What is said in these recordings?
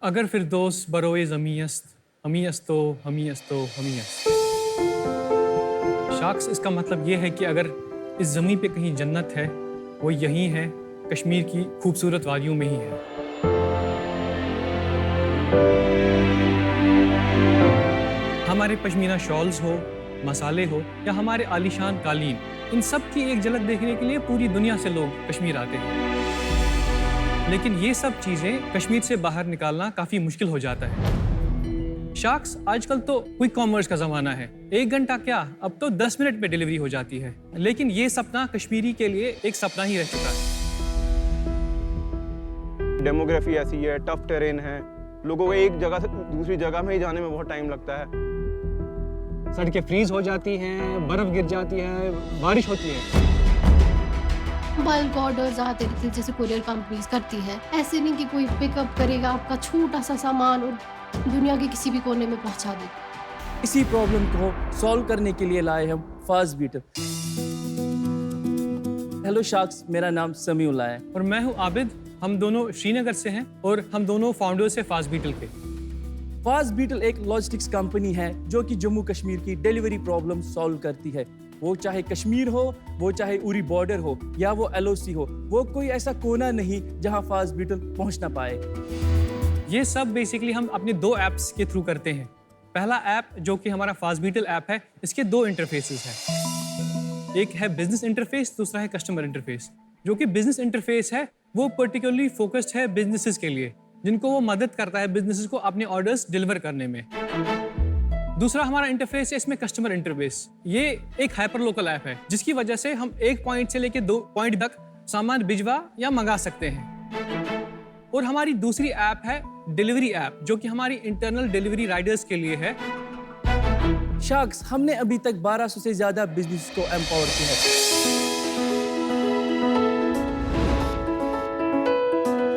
अगर फिरदौस बरोए ज़मीयस्त हमीयस्तो हमीयस्तो हमीयस्त। शाख्स इसका मतलब ये है कि अगर इस ज़मीन पे कहीं जन्नत है वो यहीं है, कश्मीर की खूबसूरत वादियों में ही है। हमारे पश्मीना शॉल्स हो, मसाले हो या हमारे आलीशान कालीन, इन सब की एक झलक देखने के लिए पूरी दुनिया से लोग कश्मीर आते हैं। लेकिन ये सब चीज़ें कश्मीर से बाहर निकालना काफ़ी मुश्किल हो जाता है। शाख्स आजकल तो क्विक कॉमर्स का ज़माना है, 1 घंटा क्या, अब तो 10 मिनट में डिलीवरी हो जाती है। लेकिन ये सपना कश्मीरी के लिए एक सपना ही रह चुका है। डेमोग्राफी ऐसी है, टफ टेरेन है, लोगों को एक जगह से दूसरी जगह में ही जाने में बहुत टाइम लगता है। सड़कें फ्रीज हो जाती हैं, बर्फ गिर जाती है, बारिश होती है। बल्क ऑर्डर्स आते रहते हैं जैसे कुरियर कंपनीज करती हैं। ऐसे नहीं कि कोई पिकअप करेगा आपका छोटा सा सामान और दुनिया के किसी भी कोने में पहुंचा दे। इसी प्रॉब्लम को सॉल्व करने के लिए लाए हम फास्ट बीटल। हेलो शाख्स, मेरा नाम समीउल्लाह है और मैं हूँ आबिद। हम दोनों श्रीनगर से हैं और हम दोनों फाउंडर्स हैं फास्ट बीटल के। फास्ट बीटल एक लॉजिस्टिक्स कंपनी है जो कि जम्मू कश्मीर की डिलीवरी प्रॉब्लम सॉल्व करती है। वो चाहे कश्मीर हो, वो चाहे उरी बॉर्डर हो या वो LOC हो, वो कोई ऐसा कोना नहीं जहां फास्ट बीटल पहुंच ना पाए। ये सब बेसिकली हम अपने 2 ऐप्स के थ्रू करते हैं। पहला ऐप जो कि हमारा फास्ट बीटल ऐप है, इसके 2 इंटरफेसेस हैं। एक है बिजनेस इंटरफेस, दूसरा है कस्टमर इंटरफेस। जो कि बिजनेस इंटरफेस है वो पर्टिकुलरली फोकस्ड है बिजनेसेस के लिए, जिनको वो मदद करता है बिजनेसेस को अपने ऑर्डर्स डिलीवर करने में। दूसरा हमारा इंटरफेस है इसमें कस्टमर इंटरफेस। ये एक हाइपर लोकल ऐप है जिसकी वजह से हम एक पॉइंट से लेकर 2 पॉइंट तक सामान भिजवा या मंगा सकते हैं। और हमारी दूसरी ऐप है डिलीवरी ऐप, जो कि हमारी इंटरनल डिलीवरी राइडर्स के लिए है। शाख्स, हमने अभी तक 1200 से ज्यादा बिजनेस को एम्पावर किया है।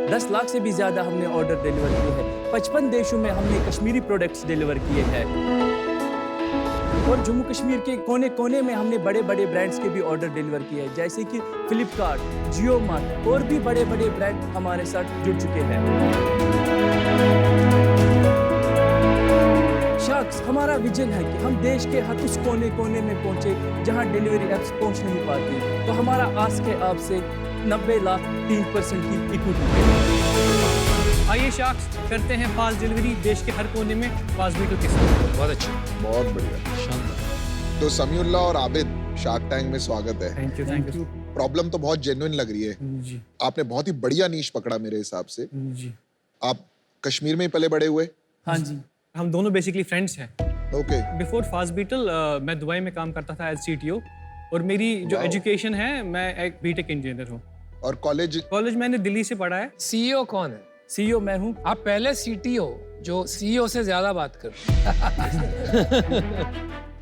10 लाख से भी ज्यादा हमने ऑर्डर डिलीवर किए हैं। 55 देशों में हमने कश्मीरी प्रोडक्ट्स डिलीवर किए हैं। और जम्मू कश्मीर के कोने कोने में हमने बड़े बड़े ब्रांड्स के भी ऑर्डर डिलीवर किए हैं, जैसे कि फ्लिपकार्ट, जियो मार्ट और भी बड़े बड़े ब्रांड हमारे साथ जुड़ चुके हैं। शाख्स, हमारा विजन है कि हम देश के हर उस कोने कोने में पहुंचे जहां डिलीवरी एप्स पहुंच नहीं पाती। तो हमारा आज के आप से 90 लाख 3% की इक्विटी है। आइए शाख्स, करते हैं फास्ट डिलीवरी देश के हर कोने में फास्ट बीटल के साथ। बहुत अच्छा, बहुत बढ़िया, शानदार। तो समीउल्लाह और आबिद, शार्क टैंक में स्वागत है। Thank you. प्रॉब्लम तो बहुत जेन्युइन लग रही है जी आपने बहुत ही बढ़िया नीश पकड़ा मेरे हिसाब से। जी। आप कश्मीर में ही पले बड़े हुए? हाँ जी, हम दोनों बेसिकली फ्रेंड्स हैं। ओके। बिफोर फास्ट बीटल मैं दुबई में काम करता था एज CTO, और मेरी जो Wow. एजुकेशन है, मैं एक बीटेक इंजीनियर हूँ। और कॉलेज? कॉलेज मैंने दिल्ली से पढ़ा है। CEO कौन है? CEO मैं हूँ। आप पहले CTO जो CEO से ज्यादा बात कर।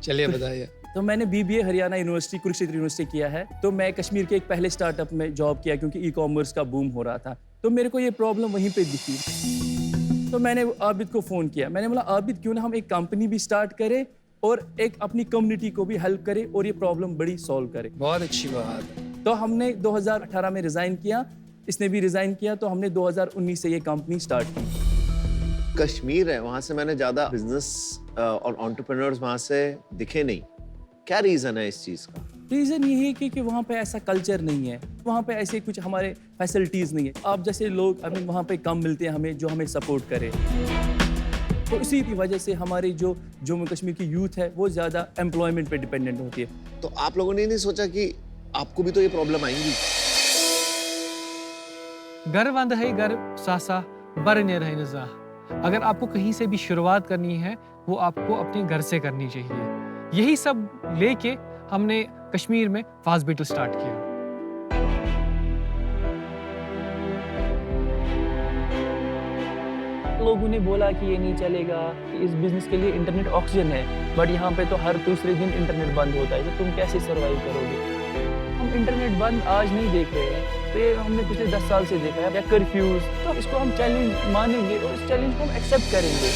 चलिए बताइए। तो मैंने BBA Haryana university, Kurukshetra university किया है। तो मैं कश्मीर के एक पहले स्टार्टअप में जॉब किया क्योंकि ई-कॉमर्स का बूम हो रहा था। तो मेरे को ये प्रॉब्लम वहीं पे दिखी। तो मैंने आबिद को फ़ोन किया। मैंने बोला, आबिद क्यों ना हम एक कंपनी भी स्टार्ट करें और एक अपनी कम्युनिटी को भी हेल्प करें और ये प्रॉब्लम बड़ी सॉल्व करें। बहुत अच्छी बात है। तो हमने 2018 में रिज़ाइन किया, इसने भी रिज़ाइन किया, तो हमने 2019 से ये कंपनी स्टार्ट की। कश्मीर है, वहाँ से मैंने ज़्यादा बिजनेस और एंटरप्रेन्योर्स वहाँ से दिखे नहीं। क्या रीज़न है इस चीज़ का? रीज़न यही है कि वहाँ पे ऐसा कल्चर नहीं है, वहाँ पे ऐसे कुछ हमारे फैसिलिटीज़ नहीं है। आप जैसे लोग हमें वहाँ पे कम मिलते हैं हमें, जो हमें सपोर्ट करे। तो इसी की वजह से हमारी जो जम्मू कश्मीर की यूथ है वो ज़्यादा एम्प्लॉयमेंट पे डिपेंडेंट होती है। तो आप लोगों ने नहीं सोचा कि आपको भी तो ये प्रॉब्लम आएंगी? घर वंद है घर सासा बरने रहे नजा। अगर आपको कहीं से भी शुरुआत करनी है वो आपको अपने घर से करनी चाहिए। यही सब लेके हमने कश्मीर में फास्ट बीटल स्टार्ट किया। लोगों ने बोला कि ये नहीं चलेगा, कि इस बिजनेस के लिए इंटरनेट ऑक्सीजन है, बट यहाँ पे तो हर दूसरे दिन इंटरनेट बंद होता है, तो तुम कैसे सर्वाइव करोगे? हम इंटरनेट बंद आज नहीं देख रहे हैं, तो ये हमने पिछले 10 साल से देखा है। या कर्फ्यूज, तो इसको हम चैलेंज मानेंगे और इस चैलेंज को हम एक्सेप्ट करेंगे।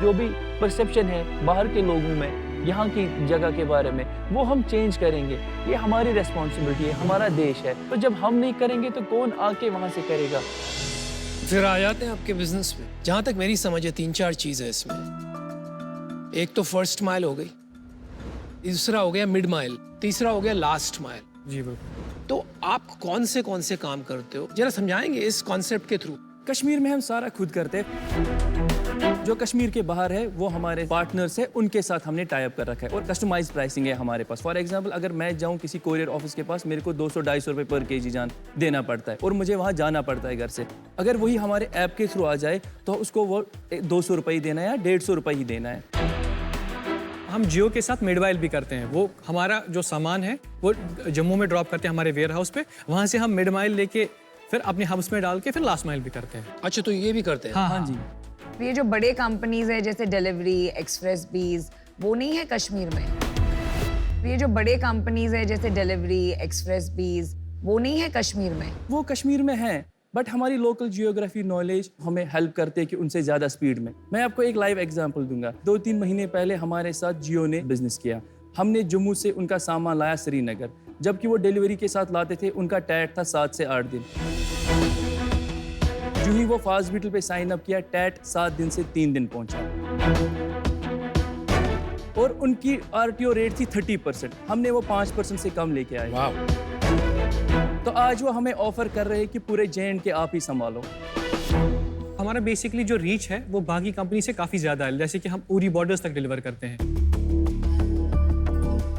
जो भी परसेप्शन है बाहर के लोगों में यहाँ की जगह के बारे में, वो हम चेंज करेंगे। ये हमारी रेस्पॉन्सिबिलिटी है, हमारा देश है। तो जब हम नहीं करेंगे तो कौन आके वहाँ से करेगा? फिर आ जाते हैं आपके बिजनेस में। जहाँ तक मेरी समझ है 3-4 चीज़ है इसमें। एक तो फर्स्ट माइल हो गई, दूसरा हो गया मिड माइल, तीसरा हो गया लास्ट माइल। जी बिल्कुल। तो आप कौन से काम करते हो, जरा समझाएंगे इस कॉन्सेप्ट के थ्रू? कश्मीर में हम सारा खुद करते हैं। जो कश्मीर के बाहर है वो हमारे पार्टनर्स है, उनके साथ हमने टाई अप कर रखा है और कस्टमाइज प्राइसिंग है हमारे पास। फॉर एग्जांपल, अगर मैं जाऊं किसी कोरियर ऑफिस के पास, मेरे को 200-250 रुपए पर केजी जान देना पड़ता है और मुझे वहां जाना पड़ता है घर से। अगर वही हमारे ऐप के थ्रू आ जाए तो उसको वो 200 रुपये ही देना है या 150 रुपये ही देना है। हम जियो के साथ मिडवाइल भी करते हैं। वो हमारा जो सामान है वो जम्मू में ड्रॉप करते हैं हमारे वेयर हाउस पे, वहाँ से हम मिड माइल लेके फिर अपने हब्स में डाल के फिर लास्ट माइल भी करते हैं। अच्छा, तो ये भी करते हैं? हाँ जी। ये जो बड़े कंपनीज है जैसे डिलीवरी, एक्सप्रेस बीज, वो नहीं है कश्मीर में? ये जो बड़े कंपनीज है जैसे डिलीवरी, एक्सप्रेस बीज, वो नहीं है कश्मीर में? वो कश्मीर में है, बट हमारी लोकल जियोग्राफी नॉलेज हमें हेल्प करते हैं कि उनसे ज़्यादा स्पीड में। मैं आपको एक लाइव एग्जांपल दूंगा। 2-3 महीने पहले हमारे साथ जियो ने बिजनेस किया। हमने जम्मू से उनका सामान लाया श्रीनगर, जबकि वो डिलीवरी के साथ लाते थे, उनका टैट था 7 से 8 दिन। जो ही वो फास्ट बीटल पे साइन अप किया, टैट 7 दिन से 3 दिन पहुंचा और उनकी RTO रेट थी 30%। हमने वो 5% से कम लेके आए। वाह। तो आज वो हमें ऑफर कर रहे हैं कि पूरे JNK आप ही संभालो। हमारा बेसिकली जो रीच है वो बाकी कंपनी से काफ़ी ज़्यादा है। जैसे कि हम उरी बॉर्डर्स तक डिलीवर करते हैं,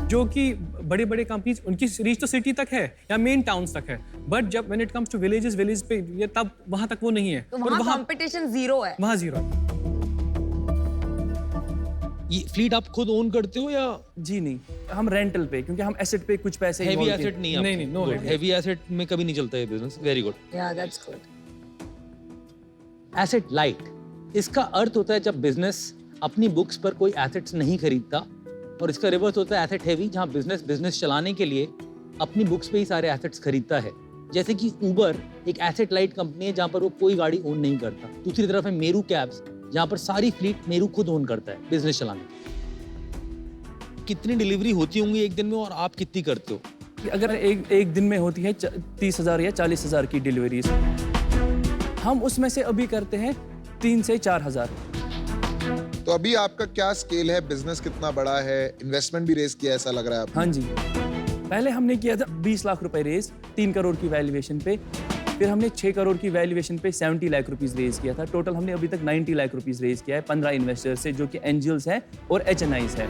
जो कि बड़ी बड़ी कंपनीज उनकी रीच तो सिटी तक है या मेन टाउन्स तक है, बट जब when it comes to villages, village पे ये तब वहाँ तक वो नहीं है। तो वहाँ कंपटीशन जीरो है? वहाँ जीरो है। ये फ्लीट आप खुद ओन करते हो या? जी नहीं, हम रेंटल पे, क्योंकि हम एसेट पे कुछ पैसे हेवी एसेट नहीं है? नहीं, नो हेवी एसेट में कभी नहीं चलता है बिजनेस। Very good. या दैट्स गुड। एसेट लाइट, इसका अर्थ होता है जब बिजनेस अपनी बुक्स पर कोई एसेट्स नहीं खरीदता, और इसका रिवर्स होता है एसेट हेवी, जहां बिजनेस चलाने के लिए अपनी बुक्स पे ही सारे एसेट्स खरीदता है। जैसे कि उबर एक एसेट लाइट कंपनी है जहां पर वो कोई गाड़ी ओन नहीं करता। दूसरी तरफ है मेरू कैब्स, जहां पर सारी फ्लीट मेरू खुद ओन करता है बिजनेस चलाने। कितनी डिलीवरी होती होंगी एक दिन में और आप कितनी करते हो? अगर एक दिन में होती है 30,000 या 40,000 की डिलीवरीज, हम उसमें से अभी करते हैं 3 से 4,000। तो अभी आपका क्या स्केल है, बिजनेस कितना बड़ा है, इन्वेस्टमेंट भी रेज किया ऐसा लग रहा है आपने? हाँ जी, पहले हमने किया था 20 लाख रुपए रेज 3 करोड़ की वैल्यूएशन पे, फिर हमने 6 करोड़ की वैल्यूएशन पे 70 लाख रुपीस रेज किया था। टोटल हमने अभी तक 90 लाख रुपीस रेज किया है 15 इन्वेस्टर्स से, जो कि एंजल्स हैं और HNIs हैं।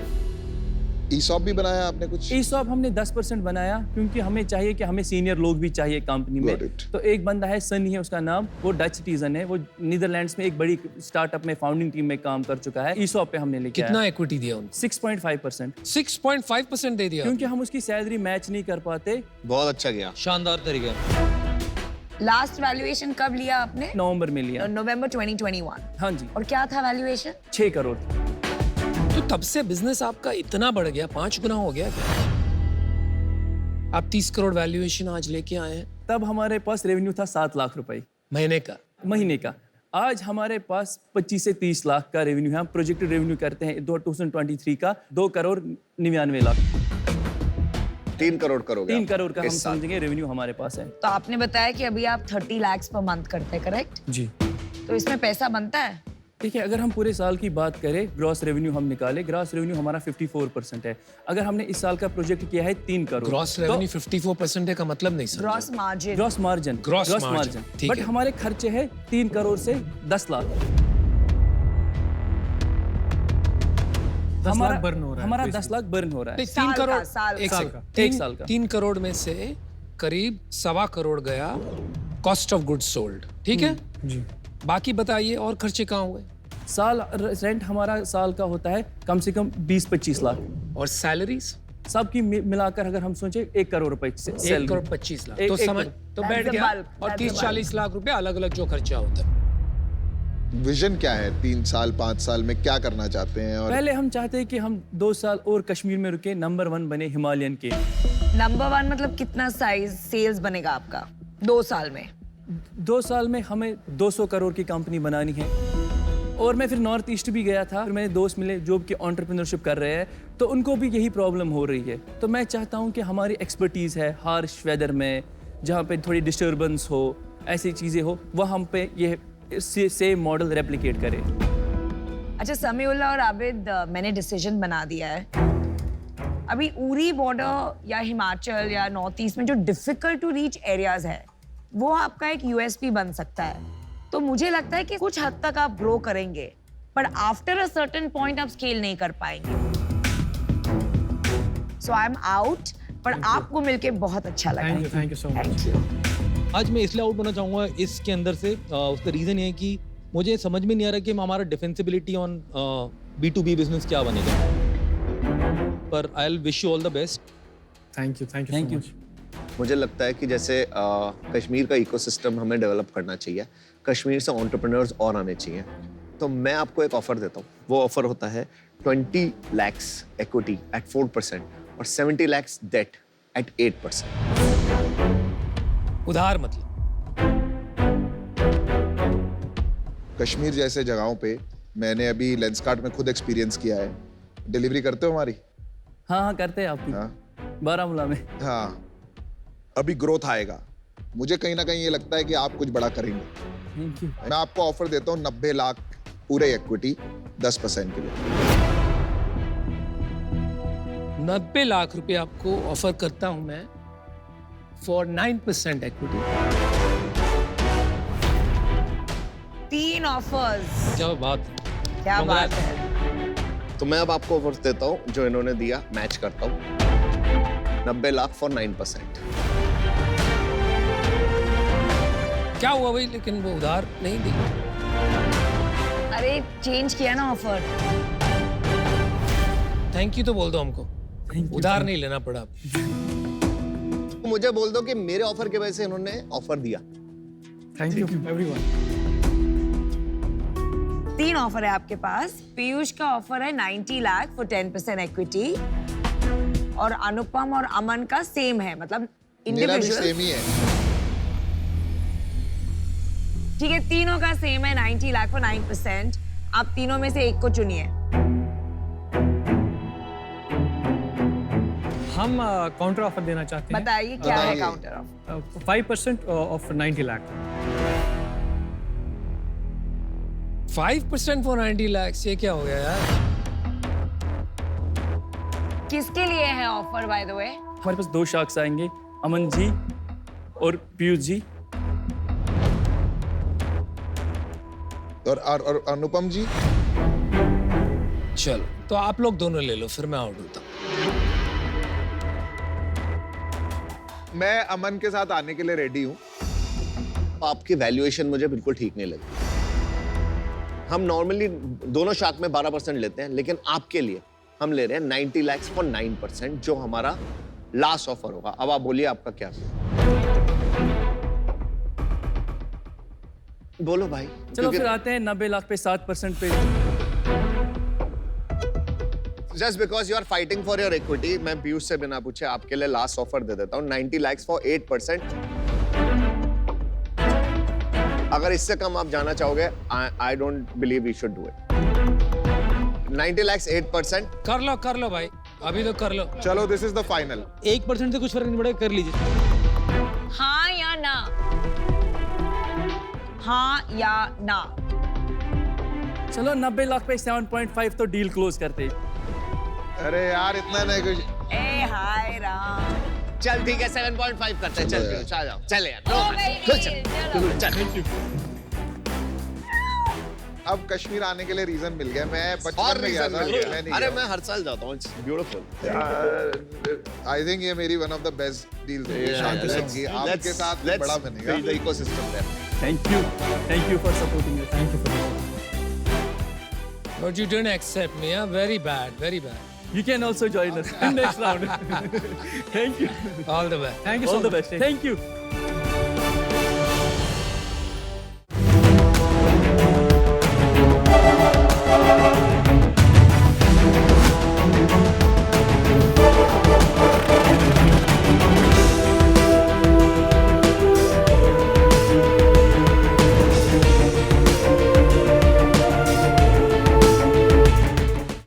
ESOP भी बनाया आपने कुछ? ESOP हमने 10% बनाया, क्योंकि हमें चाहिए कि हमें सीनियर लोग भी चाहिए कंपनी में। तो एक बंदा है, सनी है उसका नाम, वो डच सिटीजन है, वो नीदरलैंड्स में एक बड़ी स्टार्टअप में फाउंडिंग टीम में काम कर चुका है। ESOP पे हमने लेके कितना इक्विटी दिया उन्होंने? 6.5%। 6.5% दे दिया, क्योंकि हम उसकी सैलरी मैच नहीं कर पाते। बहुत अच्छा गया, शानदार तरीका। लास्ट वैल्यूएशन कब लिया आपने? नवंबर में लिया। नवंबर 2021। हाँ जी। और क्या था वैल्यूएशन? 6 करोड़। तो तब से बिजनेस आपका इतना बढ़ गया, 5 गुना हो गया क्या? आप 30 करोड़ वैल्यूएशन आज लेके आए हैं। तब हमारे पास रेवेन्यू था 7 लाख रुपए महीने का। आज हमारे पास 25 से 30 लाख का रेवेन्यू है। हम प्रोजेक्टेड रेवेन्यू करते हैं 2023 का 2 करोड़ 99 लाख। 3 करोड़ करोगे? 3 करोड़ का हम समझेंगे रेवेन्यू हमारे पास है। तो आपने बताया कि अभी आप 30 लाख पर मंथ करते हैं, करेक्ट? जी। तो इसमें पैसा बनता है? देखिए, अगर हम पूरे साल की बात करें, ग्रॉस रेवेन्यू हम निकाले, ग्रॉस रेवेन्यू हमारा 54% है। अगर हमने इस साल का प्रोजेक्ट किया है 3 करोड़, ग्रॉस रेवेन्यू 54% है का मतलब नहीं समझा। Gross margin. Gross margin. ठीक बट है। हमारे खर्चे हैं 3 करोड़ से 10 लाख। 10 लाख बर्न हो रहा है। हमारा 10 लाख बर्न हो रहा है। 3 करोड़ साल का। एक साल का। 3 करोड़ में से करीब 1.25 करोड़ गया कॉस्ट ऑफ गुड्स सोल्ड, ठीक है जी। बाकी बताइए और खर्चे कहाँ हुए? साल रेंट हमारा साल का होता है कम से कम 20-25 लाख। और सैलरीज सबकी मिलाकर अगर हम सोचे 1 करोड़ रुपए से 1 करोड़ 25 लाख। तो समझ तो बैठ the गया। bulk, और that's the 30-40 लाख रुपए अलग अलग जो खर्चा होता है। विजन क्या है 3 साल 5 साल में, क्या करना चाहते हैं? और पहले हम चाहते हैं कि हम 2 साल और कश्मीर में रुके, नंबर 1 बने हिमालयन के। नंबर 1 मतलब कितना साइज सेल्स बनेगा आपका 2 साल में? 2 साल में हमें 200 करोड़ की कंपनी बनानी है और मैं फिर नॉर्थ ईस्ट भी गया था, फिर मेरे दोस्त मिले जो कि एंटरप्रेन्योरशिप कर रहे हैं, तो उनको भी यही प्रॉब्लम हो रही है। तो मैं चाहता हूँ कि हमारी एक्सपर्टीज़ है हार्श वेदर में, जहाँ पे थोड़ी डिस्टर्बेंस हो, ऐसी चीज़ें हो, वह हम पे ये सेम मॉडल रेप्लिकेट करें। अच्छा समीउल्लाह और आबिद, मैंने डिसीजन बना दिया है। अभी उरी बॉर्डर या हिमाचल या नॉर्थ ईस्ट में जो डिफिकल्ट टू रीच एरियाज है, वो आपका एक यूएसपी बन सकता है। तो मुझे लगता है कि कुछ हद तक आप ग्रो करेंगे, पर आफ्टर अ सर्टेन पॉइंट आप स्केल नहीं कर पाएंगे। सो आई एम आउट, पर आपको मिलके बहुत अच्छा लगा। Thank you so much. Thank you. आज मैं इसलिए आउट होना चाहूँगा इसके अंदर से, उसका रीज़न ये है कि मुझे समझ में नहीं आ रहा कि हमारा डिफेंसिबिलिटी ऑन B2B बिजनेस क्या बनेगा, पर I will wish you all the best. Thank you Thank you. मुझे लगता है कि जैसे कश्मीर का इकोसिस्टम हमें डेवलप करना चाहिए, कश्मीर से एंटरप्रेन्योर्स और आने चाहिए। तो मैं आपको एक ऑफर देता हूँ, वो ऑफर होता है 20 lakhs equity at 4% और 70 lakhs debt at 8%। उधार मतलब कश्मीर जैसे जगहों पे मैंने अभी लेंसकार्ट में खुद एक्सपीरियंस किया है। डिलीवरी करते हो हमारी? हाँ करते हैं आपकी। हाँ बारामूला में। हाँ, अभी ग्रोथ आएगा। मुझे कहीं ना कहीं ये लगता है कि आप कुछ बड़ा करेंगे। Thank you. मैं आपको ऑफर देता हूँ 90 लाख पूरे इक्विटी 10% के लिए। 90 लाख रुपए आपको ऑफर करता हूं मैं फॉर 9% इक्विटी। 3 ऑफर्स। क्या बात है, क्या बात Congrats. है। तो मैं अब आपको ऑफर देता हूँ जो इन्होंने दिया, मैच करता हूँ। 90 लाख फॉर 9%। क्या हुआ भाई, लेकिन वो उधार नहीं दी। अरे चेंज किया ना ऑफर। थैंक यू तो बोल दो हमको, उधार नहीं लेना पड़ा। मुझे बोल दो कि मेरे ऑफर की वजह से इन्होंने ऑफर दिया। Thank you everyone. 3 ऑफर है आपके पास। पीयूष का ऑफर है 90 लाख फॉर 10% इक्विटी, और अनुपम और अमन का सेम है, मतलब मेरा भी इंडिविजुअल। सेम ही है। ठीक है, तीनों का सेम है 90 लाख फॉर 9%। आप तीनों में से एक को चुनिए। हम काउंटर ऑफर देना चाहते हैं। बताइए क्या है बताइए। Counter offer. 5% of 90 lakh. 5% for 90 lakh, ये क्या हो गया यार। किसके लिए है ऑफर बाय द वे? हमारे पास 2 शार्क्स आएंगे, अमन जी और पीयूष जी। और अनुपम जी? चलो तो आप लोग दोनों ले लो, फिर मैं आउट होता हूँ। मैं अमन के साथ आने के लिए रेडी हूँ। आपकी वैल्यूएशन मुझे बिल्कुल ठीक नहीं लगी। हम नॉर्मली दोनों शार्क में 12% लेते हैं, लेकिन आपके लिए हम ले रहे हैं 90 lakhs फॉर 9%, जो हमारा लास्ट ऑफर होगा। अब आप बोलिए आपका क्या? बोलो भाई। चलो फिर आते हैं 90 लाख पे 7% पे। Just because you are fighting for your equity, मैं पीयूष से बिना पूछे आपके लिए लास्ट ऑफर दे देता हूँ 90 lakhs फॉर 8%। अगर इससे कम आप जाना चाहोगे, I don't believe you should do it. 90 lakhs 8%। कर लो भाई, अभी तो कर लो। चलो दिस इज द फाइनल। 1% से कुछ फर्क नहीं पड़ेगा, कर लीजिए। हाँ या ना? हाँ या ना? चलो 90 लाख पे 7.5 तो डील क्लोज करते। अरे यार इतना नहीं कुछ। ए हाय राम। चल ठीक है 7.5 करते हैं। चल पीयूष आ जाओ, चल यार। ओ बेबी, चलो। चल। अब कश्मीर आने के लिए रीजन मिल गया। मैं और बचपन में गया रीजन था, मिल मैं गया। नहीं अरे गया। मैं हर साल जाता हूँ, इट्स ब्यूटीफुल। आई थिंक ये मेरी one of the best deals है शादी की। आपके साथ बड़ा बनेगा। build the ecosystem there. Thank you for supporting us. Thank you for But you didn't accept me, yeah? Very bad, very bad. You can also join us in next round. Thank you. All the best. Thank you so All the much. best. Thank you.